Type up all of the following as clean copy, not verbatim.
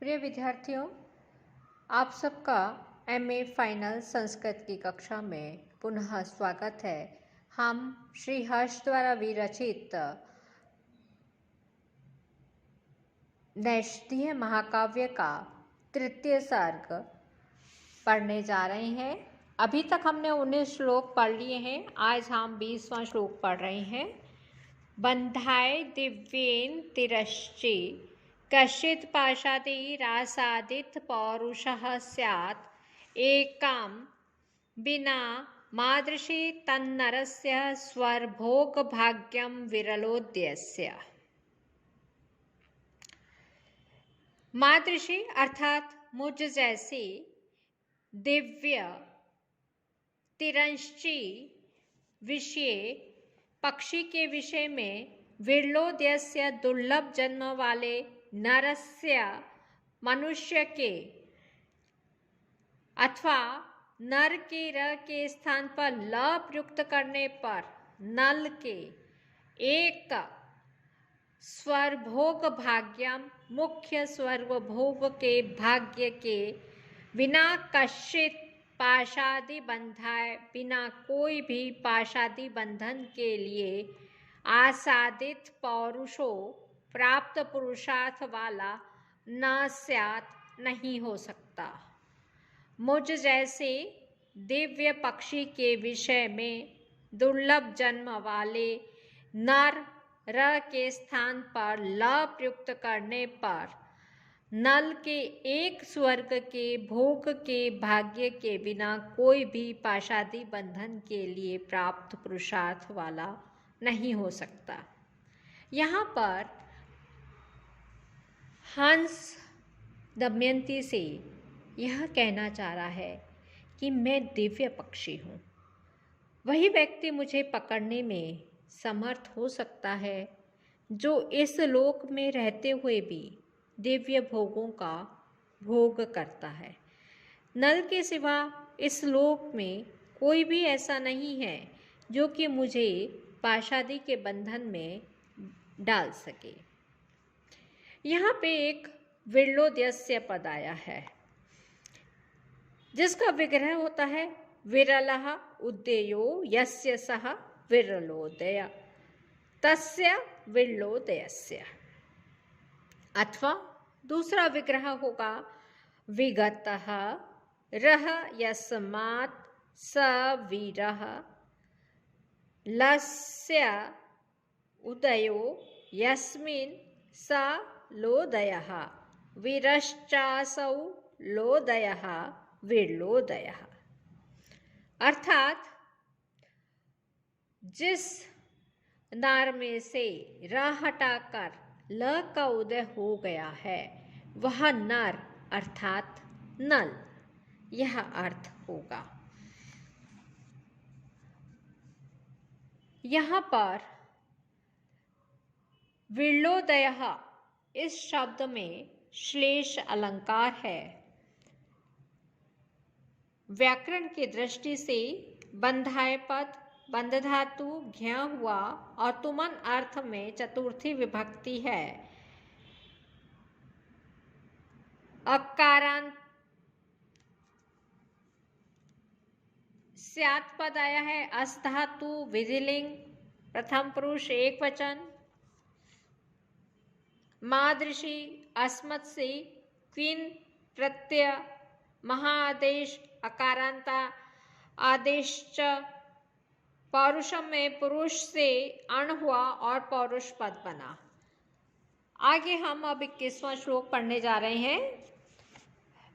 प्रिय विद्यार्थियों, आप सबका एमए फाइनल संस्कृत की कक्षा में पुनः स्वागत है। हम श्री हर्ष द्वारा विरचित नैषधीय महाकाव्य का तृतीय सर्ग पढ़ने जा रहे हैं। अभी तक हमने 19 श्लोक पढ़ लिए हैं। आज हम 20वां श्लोक पढ़ रहे हैं। बंधाय दिव्येन तिरश्चि कश्चित् पाशादि रासादित पौरुषः स्यात् एकां विना मादृशी तन्नरस्य स्वर्भोग भाग्यं विरलोद्यस्य। मादृशी अर्थात मुझ जैसी, दिव्य, तिरश्चि विषय पक्षी के विषय में, विरलोद्यस्य दुर्लभ जन्म वाले, नरस्य मनुष्य के अथवा नर के र के स्थान पर ल प्रयुक्त करने पर नल के एक स्वरभोग भाग्यम मुख्य स्वरभोग के भाग्य के बिना कश्चित पाशादि बंधाय बिना कोई भी पाशादि बंधन के लिए आसादित पौरुषो प्राप्त पुरुषार्थ वाला न स्यात् नहीं हो सकता। मुझ जैसे दिव्य पक्षी के विषय में दुर्लभ जन्म वाले नर र के स्थान पर ल प्रयुक्त करने पर नल के एक स्वर्ग के भोग के भाग्य के बिना कोई भी पाशादि बंधन के लिए प्राप्त पुरुषार्थ वाला नहीं हो सकता। यहाँ पर हंस दमयंती से यह कहना चाह रहा है कि मैं दिव्य पक्षी हूँ। वही व्यक्ति मुझे पकड़ने में समर्थ हो सकता है जो इस लोक में रहते हुए भी दिव्य भोगों का भोग करता है। नल के सिवा इस लोक में कोई भी ऐसा नहीं है जो कि मुझे पाशादि के बंधन में डाल सके। यहाँ पे एक विरलोद्यस्य पद आया है जिसका विग्रह होता है विरलः उद्देयो यस्य सः विरलोदय तस्य विरलोदयस्य, अथवा दूसरा विग्रह होगा विगतः रः यस्मात् स वीरः लस्य उदयो यस्मिन् स लोदयः वीरश्चासौ लोदयः विरलोदयः। अर्थात जिस नार में से र हटाकर ल का उदय हो गया है वह नर अर्थात नल, यह अर्थ होगा। यहाँ पर विरलोदयः इस शब्द में श्लेष अलंकार है। व्याकरण की दृष्टि से बंधाय पद बंध धातु घ्य हुआ और तुमन अर्थ में चतुर्थी विभक्ति है। अकारांत स्यात् पद आया है। अस धातु विधिलिंग प्रथम पुरुष एक वचन। मादृशी अस्मत् से क्विन प्रत्यय महाआदेश अकारांता आदेश च पौरुषम में पुरुष से अण हुआ और पौरुष पद बना। आगे हम अब 21वां श्लोक पढ़ने जा रहे हैं।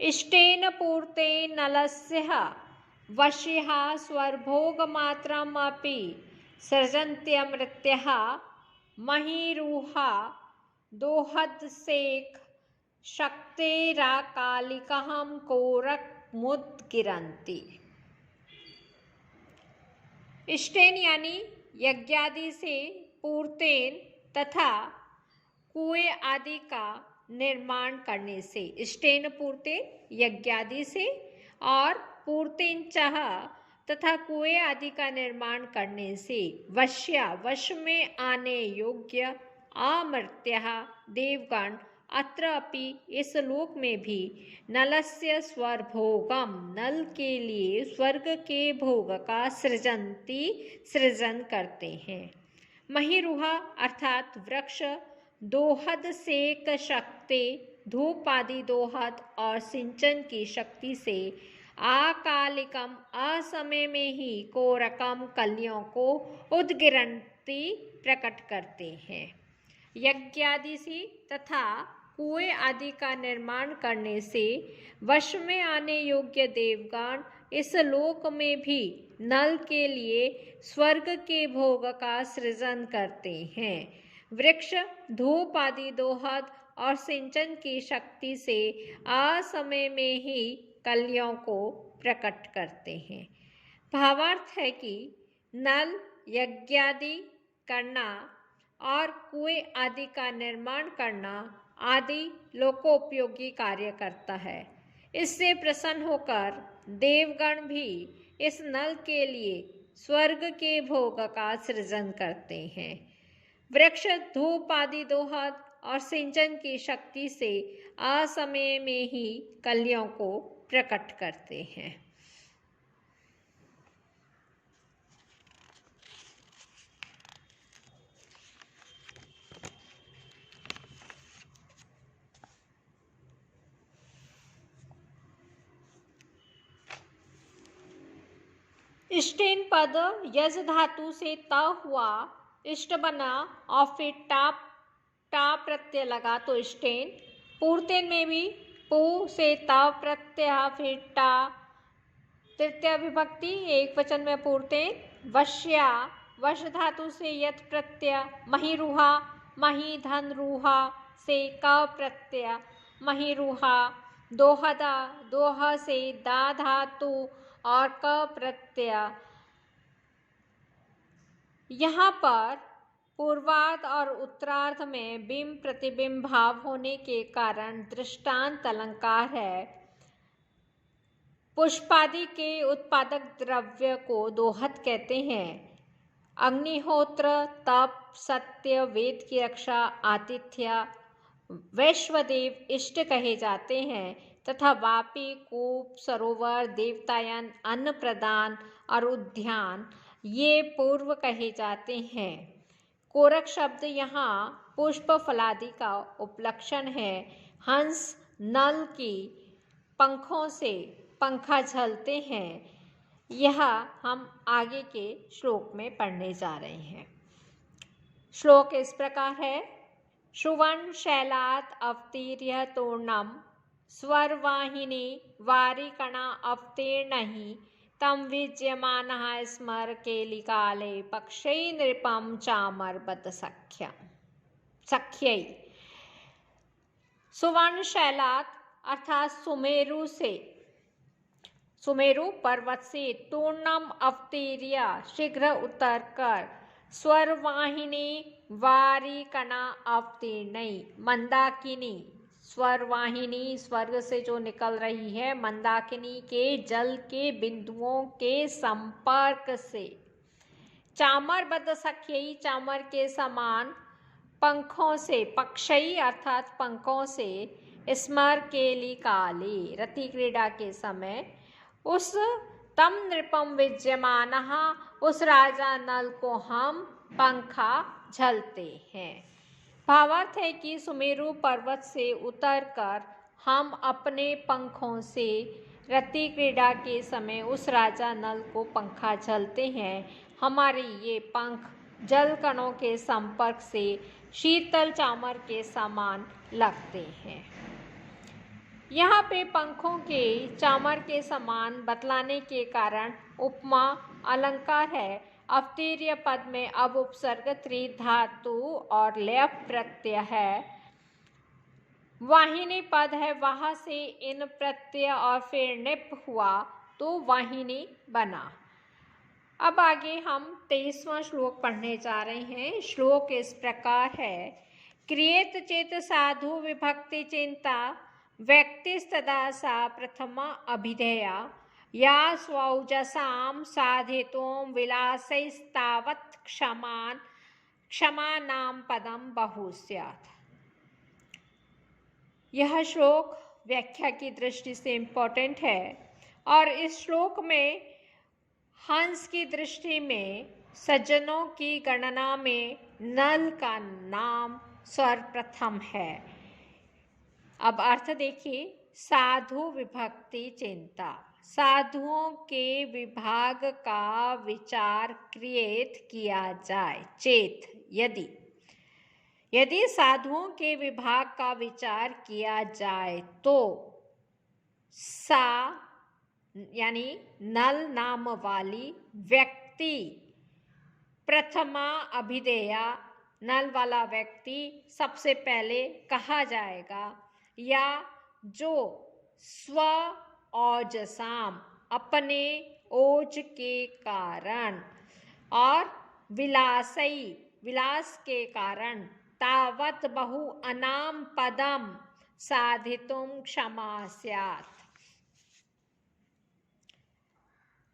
इष्टेन पूर्ते नलस्य वश्यः स्वरभोग मात्रमपि सृजन्त्यमृत्यः महीरुहा दोहदसेक शक्तेराकालिकहं कोरकमुद्गिरन्ति। इष्टेन यानी यज्ञादि से, पूर्तेन तथा कुएं आदि का निर्माण करने से। इष्टेन पूर्तेन यज्ञादि से और पूर्तेन चह तथा कुएं आदि का निर्माण करने से। वश्य वश में आने योग्य अमर्त्य देवगण अत्र अपि इस लोक में भी नलस्य स्वरभोगम नल के लिए स्वर्ग के भोग का सृजन करते हैं। महिरुहा अर्थात वृक्ष दोहद सेक शक्ति धूप आदि दोहद और सिंचन की शक्ति से अकालिकम असमय में ही कोरकम कलियों को उद्गिरंती प्रकट करते हैं। यज्ञादि से तथा कुएं आदि का निर्माण करने से वश में आने योग्य देवगण इस लोक में भी नल के लिए स्वर्ग के भोग का सृजन करते हैं। वृक्ष धूप आदि दोहद और सिंचन की शक्ति से असमय में ही कलियों को प्रकट करते हैं। भावार्थ है कि नल यज्ञादि करना और कुएं आदि का निर्माण करना आदि लोकोपयोगी कार्य करता है। इससे प्रसन्न होकर देवगण भी इस नल के लिए स्वर्ग के भोग का सृजन करते हैं। वृक्ष धूप आदि दोहद और सिंचन की शक्ति से असमय में ही कलियों को प्रकट करते हैं। स्टेन पद यज धातु से त हुआ, इष्ट बना और फिर टा प्रत्यय लगा तो स्टेन। पूर्तेन में भी पू से त प्रत्यय फिर टा, तृतीय विभक्ति एक वचन में पूर्तेन। वश्या वश धातु से यत प्रत्यय। महिरुहा मही धन रूहा से क प्रत्यय महिरुहा। दोहदा दोह से दा धातु और क प्रत्यय। यहाँ पर पूर्वार्ध और उत्तरार्ध में बिंब प्रतिबिंब भाव होने के कारण दृष्टांत अलंकार है। पुष्पादि के उत्पादक द्रव्य को दोहद कहते हैं। अग्निहोत्र तप सत्य वेद की रक्षा आतिथ्य वैश्वदेव इष्ट कहे जाते हैं तथा वापी कूप सरोवर देवतायन अन्न प्रदान और उद्यान ये पूर्व कहे जाते हैं। कोरक शब्द यहाँ पुष्प फलादि का उपलक्षण है। हंस नल की पंखों से पंखा झलते हैं। यह हम आगे के श्लोक में पढ़ने जा रहे हैं। श्लोक इस प्रकार है। श्रुवन् शैलात् अवतीर्य तूर्णम स्वरवाहिनी वारिकणा अवतीर्णहि तम विज्यमानः स्मर केलिकाले पक्षै नृपं चामरबत सख्यै। सुवर्ण शैलात अर्थात सुमेरु पर्वत से तूर्णम अवतीर्य शीघ्र उतरकर स्वरवाहिनी वारिकणा अवतीर्णै मंदाकिनी स्वरवाहिनी स्वर्ग से जो निकल रही है मंदाकिनी के जल के बिंदुओं के संपर्क से चामरबद्ध सख्यई चामर के समान पंखों से पक्षई अर्थात पंखों से स्मर केली काले रति क्रीड़ा के समय उस तम नृपम विज्यमानः उस राजा नल को हम पंखा झलते हैं। भावार्थ है कि सुमेरु पर्वत से उतरकर हम अपने पंखों से रति क्रीड़ा के समय उस राजा नल को पंखा झलते हैं। हमारे ये पंख जल कणों के संपर्क से शीतल चामर के समान लगते हैं। यहाँ पे पंखों के चामर के समान बतलाने के कारण उपमा अलंकार है। अवतीर्य पद में अब उपसर्ग त्रि धातु और लय प्रत्यय है। वाहिनी पद है, वहां से इन प्रत्यय और फिर निप हुआ तो वाहिनी बना। अब आगे हम 23वां श्लोक पढ़ने जा रहे हैं। श्लोक इस प्रकार है। क्रियेत चेत साधु विभक्ति चिंता व्यक्तिस्तदा सा प्रथमा अभिधेया या स्वौजसां साधितों विलासैस्तावत् क्षमानां पदं बहु स्यात्। यह श्लोक व्याख्या की दृष्टि से इम्पोर्टेंट है और इस श्लोक में हंस की दृष्टि में सज्जनों की गणना में नल का नाम सर्वप्रथम है। अब अर्थ देखिए, साधु विभक्ति चिंता, साधुओं के विभाग का विचार क्रिएट किया जाए। चेत यदि साधुओं के विभाग का विचार किया जाए तो सा यानी नल नाम वाली व्यक्ति प्रथमा अभिधेया, नल वाला व्यक्ति सबसे पहले कहा जाएगा, या जो स्व ओजसाम अपने ओज के कारण और विलास के कारण तावत बहु अनाम पदम साधितुम क्षमा स्यात्।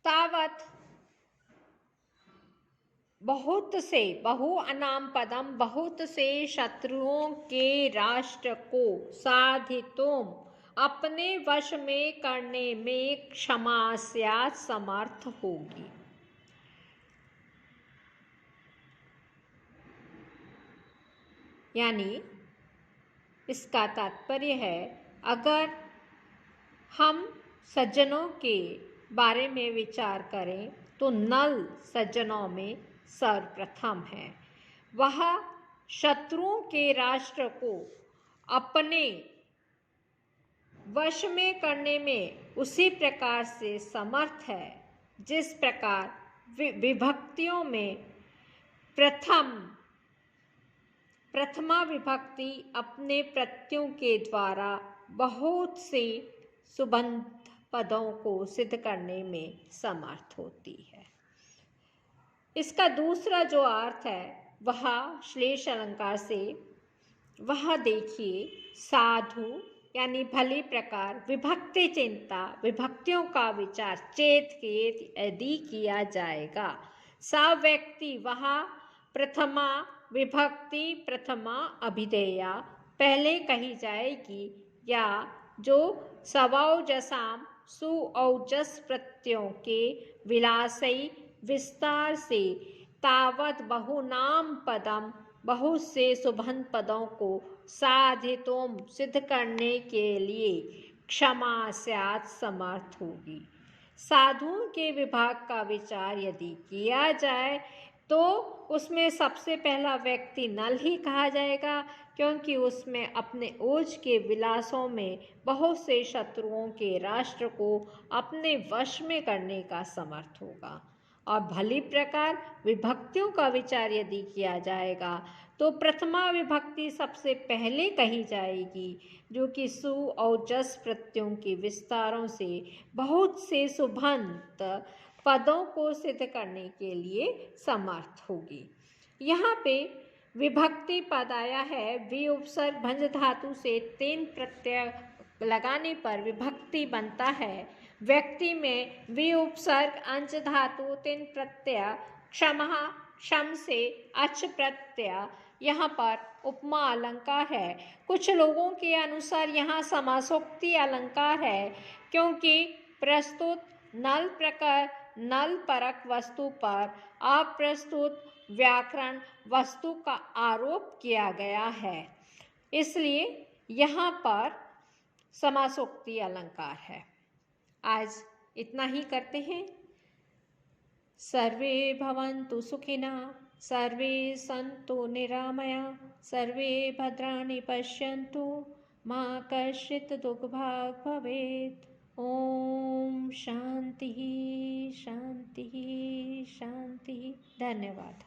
तावत बहु अनाम पदम बहुत से शत्रुओं के राष्ट्र को साधितुम अपने वश में करने में क्षमा स्यात् समर्थ होगी। यानी इसका तात्पर्य है, अगर हम सज्जनों के बारे में विचार करें तो नल सज्जनों में सर्वप्रथम है। वह शत्रुओं के राष्ट्र को अपने वश में करने में उसी प्रकार से समर्थ है जिस प्रकार विभक्तियों में प्रथमा विभक्ति अपने प्रत्ययों के द्वारा बहुत से सुबंध पदों को सिद्ध करने में समर्थ होती है। इसका दूसरा जो अर्थ है वह श्लेष अलंकार से, वह देखिए, साधु यानी भली प्रकार, विभक्ति चिंता विभक्तियों का विचार चेत यदि किया जाएगा, सा व्यक्ति वह प्रथमा विभक्ति प्रथमा अभिधेया पहले कही जाएगी, या जो सवौजसाम सुऔजस प्रत्ययों के विलासई विस्तार से तावत बहुनाम पदम बहुत से सुबंध पदों को साधितुम सिद्ध करने के लिए क्षमा स्यात् समर्थ होगी। साधुओं के विभाग का विचार यदि किया जाए तो उसमें सबसे पहला व्यक्ति नल ही कहा जाएगा, क्योंकि उसमें अपने ओज के विलासों में बहुत से शत्रुओं के राष्ट्र को अपने वश में करने का समर्थ होगा। और भली प्रकार विभक्तियों का विचार यदि किया जाएगा तो प्रथमा विभक्ति सबसे पहले कही जाएगी, जो कि सु और जस प्रत्ययों के विस्तारों से बहुत से सुबंत पदों को सिद्ध करने के लिए समर्थ होगी। यहाँ पे विभक्ति पद आया है, वि उपसर्ग भंज धातु से 3 प्रत्यय लगाने पर विभक्ति बनता है। व्यक्ति में वि उपसर्ग अंज धातु 3 प्रत्यय, क्षम से अच प्रत्यय, यहाँ पर उपमा अलंकार है। कुछ लोगों के अनुसार यहाँ समासोक्ति अलंकार है, क्योंकि प्रस्तुत नल परक वस्तु पर अप्रस्तुत व्याकरण वस्तु का आरोप किया गया है, इसलिए यहाँ पर समासोक्ति अलंकार है। आज इतना ही करते हैं। सर्वे भवन्तु सुखिनः, सर्वे सन्तु निरामया, सर्वे भद्राणि पश्यन्तु, मा कश्चित् दुःखभाग् भवेत्। ओम शांति शांति शांति। धन्यवाद।